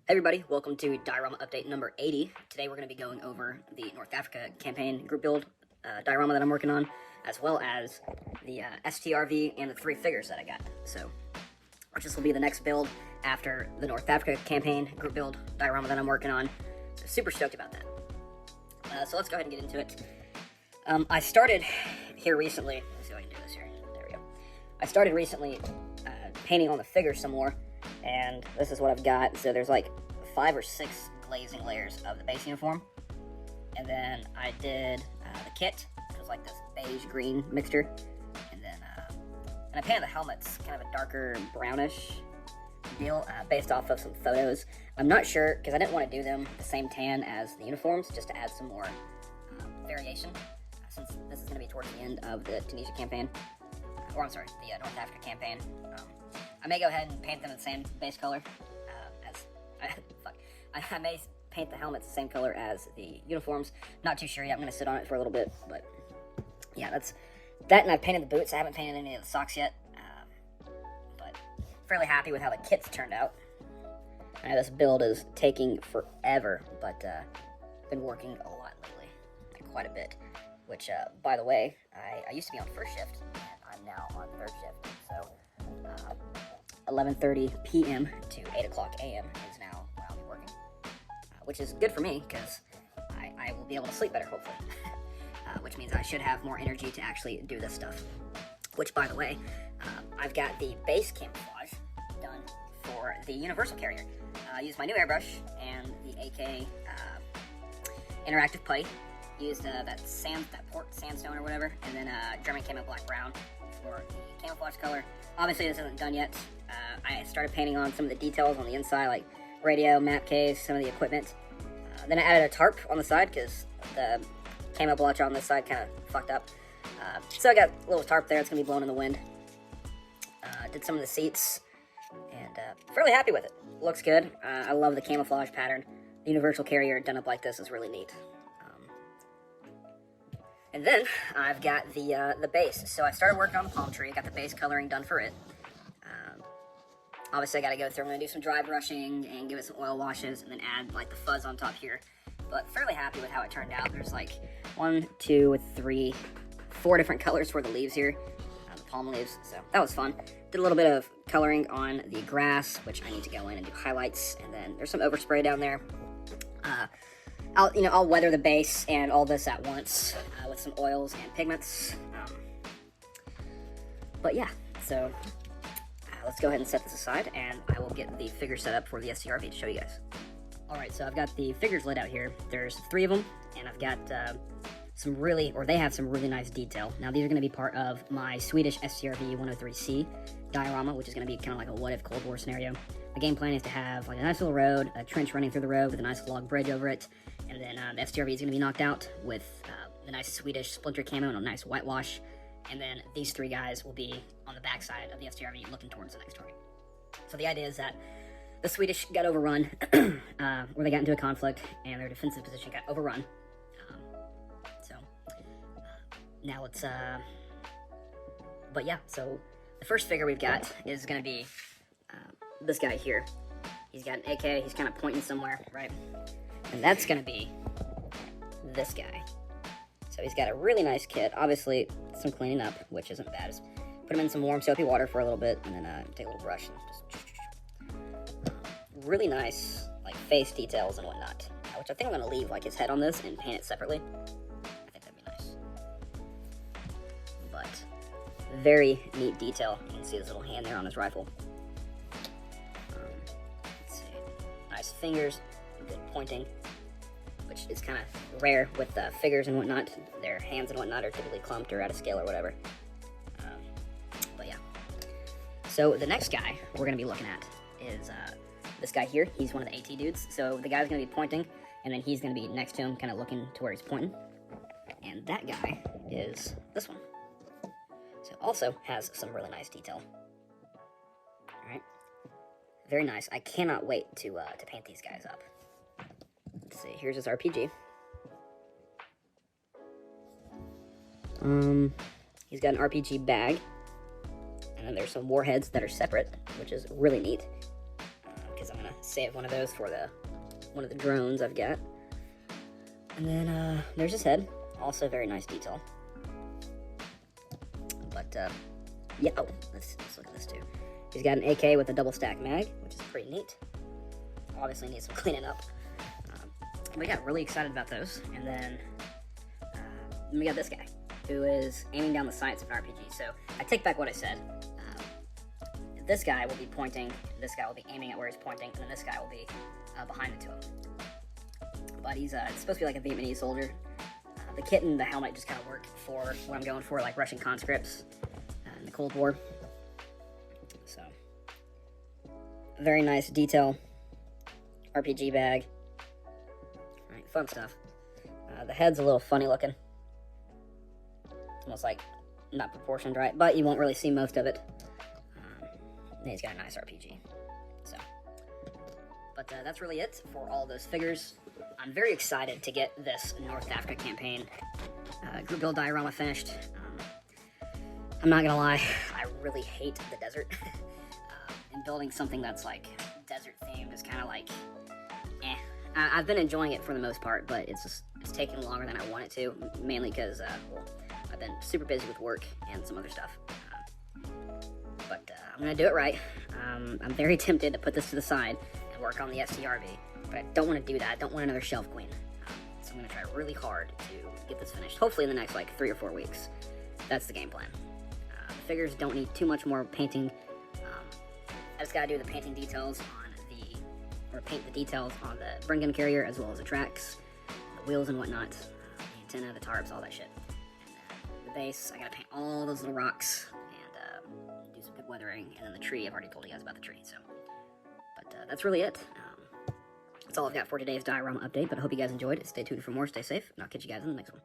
Hey everybody, welcome to diorama update number 80. Today we're going to be going over the North Africa campaign group build diorama that I'm working on, as well as the STRV and the 3 figures that I got. So, this will be the next build after the North Africa campaign group build diorama that I'm working on. So super stoked about that. So let's go ahead and get into it. I started here recently. Let's see if I can do this here. There we go. I started recently painting on the figures some more. And this is what I've got. So there's like 5 or 6 glazing layers of the base uniform. And then I did the kit, which was like this beige green mixture. And then I painted the helmets, kind of a darker brownish deal based off of some photos. I'm not sure, because I didn't want to do them the same tan as the uniforms, just to add some more variation. Since this is going to be towards the end of the Tunisia campaign. Or I'm sorry, the North Africa campaign. I may go ahead and paint them the same base color I may paint the helmets the same color as the uniforms. Not too sure yet. I'm going to sit on it for a little bit, but yeah, that's that. And I've painted the boots. I haven't painted any of the socks yet, but fairly happy with how the kits turned out. I know this build is taking forever, but been working a lot lately, quite a bit. Which, by the way, I used to be on first shift, and I'm now on third shift. So 11:30 p.m. to 8 o'clock a.m. is now when I'll be working, which is good for me because I will be able to sleep better, hopefully, which means I should have more energy to actually do this stuff. Which, by the way, I've got the base camouflage done for the universal carrier. I used my new airbrush and the AK interactive putty. Used that port sandstone or whatever, and then German camo black brown for the camouflage color. Obviously this isn't done yet. I started painting on some of the details on the inside, like radio, map case, some of the equipment. Then I added a tarp on the side because the camo blotch on this side kind of fucked up. So I got a little tarp there. It's going to be blown in the wind. Did some of the seats, and fairly happy with it. Looks good. I love the camouflage pattern. The universal carrier done up like this is really neat. And then I've got the base. So I started working on the palm tree. I got the base coloring done for it. Obviously I got to go through. I'm going to do some dry brushing and give it some oil washes, and then add like the fuzz on top here. But fairly happy with how it turned out. There's like 1, 2, 3, 4 different colors for the leaves here, the palm leaves. So that was fun. Did a little bit of coloring on the grass, which I need to go in and do highlights. And then there's some overspray down there. I'll weather the base and all this at once with some oils and pigments. But yeah, so let's go ahead and set this aside, and I will get the figure set up for the STRV to show you guys. Alright, so I've got the figures laid out here. There's 3 of them, and I've got they have some really nice detail. Now these are going to be part of my Swedish STRV 103C diorama, which is going to be kind of like a what-if Cold War scenario. The game plan is to have like a nice little road, a trench running through the road with a nice log bridge over it, and then the STRV is going to be knocked out with the nice Swedish splinter camo and a nice whitewash, and then these 3 guys will be on the backside of the STRV looking towards the next target. So the idea is that the Swedish got overrun, where they got into a conflict, and their defensive position got overrun. Now it's, but yeah, so the first figure we've got is going to be this guy here. He's got an AK, he's kind of pointing somewhere, right? And that's going to be this guy. So he's got a really nice kit, obviously some cleaning up, which isn't bad. Just put him in some warm soapy water for a little bit, and then take a little brush and just really nice like face details and whatnot, which I think I'm going to leave like his head on this and paint it separately. But very neat detail. You can see his little hand there on his rifle. Let's see. Nice fingers, good pointing, which is kind of rare with figures and whatnot. Their hands and whatnot are typically clumped or out of scale or whatever. But yeah. So the next guy we're going to be looking at is this guy here. He's one of the AT dudes. So the guy's going to be pointing, and then he's going to be next to him, kind of looking to where he's pointing. And that guy is this one. So also has some really nice detail. Alright. Very nice. I cannot wait to paint these guys up. Let's see, here's his RPG. He's got an RPG bag. And then there's some warheads that are separate, which is really neat. Because I'm going to save one of those for one of the drones I've got. And then there's his head, also very nice detail. But yeah, oh, let's look at this too. He's got an AK with a double stack mag, which is pretty neat. Obviously needs some cleaning up. We got really excited about those. And then we got this guy, who is aiming down the sights of an RPG. So I take back what I said. This guy will be pointing, this guy will be aiming at where he's pointing, and then this guy will be behind it to him. But he's it's supposed to be like a Vietnamese soldier. The kit and the helmet just kind of work for what I'm going for, like Russian conscripts in the Cold War. So, very nice detail. RPG bag. Alright, fun stuff. The head's a little funny looking. Almost like not proportioned right, but you won't really see most of it. And he's got a nice RPG. So, but that's really it for all those figures. I'm very excited to get this North Africa campaign group build diorama finished. I'm not gonna lie, I really hate the desert. And building something that's like desert themed is kind of like, eh. I've been enjoying it for the most part, but it's taking longer than I want it to, mainly because well, I've been super busy with work and some other stuff. But I'm gonna do it right. I'm very tempted to put this to the side and work on the STRV, but I don't want to do that. I don't want another shelf queen. So I'm gonna try really hard to get this finished. Hopefully in the next like 3 or 4 weeks. That's the game plan. The figures don't need too much more painting. I just gotta do the painting details on paint the details on the bring gun carrier as well as the tracks, the wheels and whatnot, the antenna, the tarps, all that shit. And the base, I gotta paint all those little rocks and do some good weathering. And then the tree, I've already told you guys about the tree. So, but that's really it. That's all I've got for today's diorama update. But I hope you guys enjoyed it. Stay tuned for more. Stay safe, and I'll catch you guys in the next one.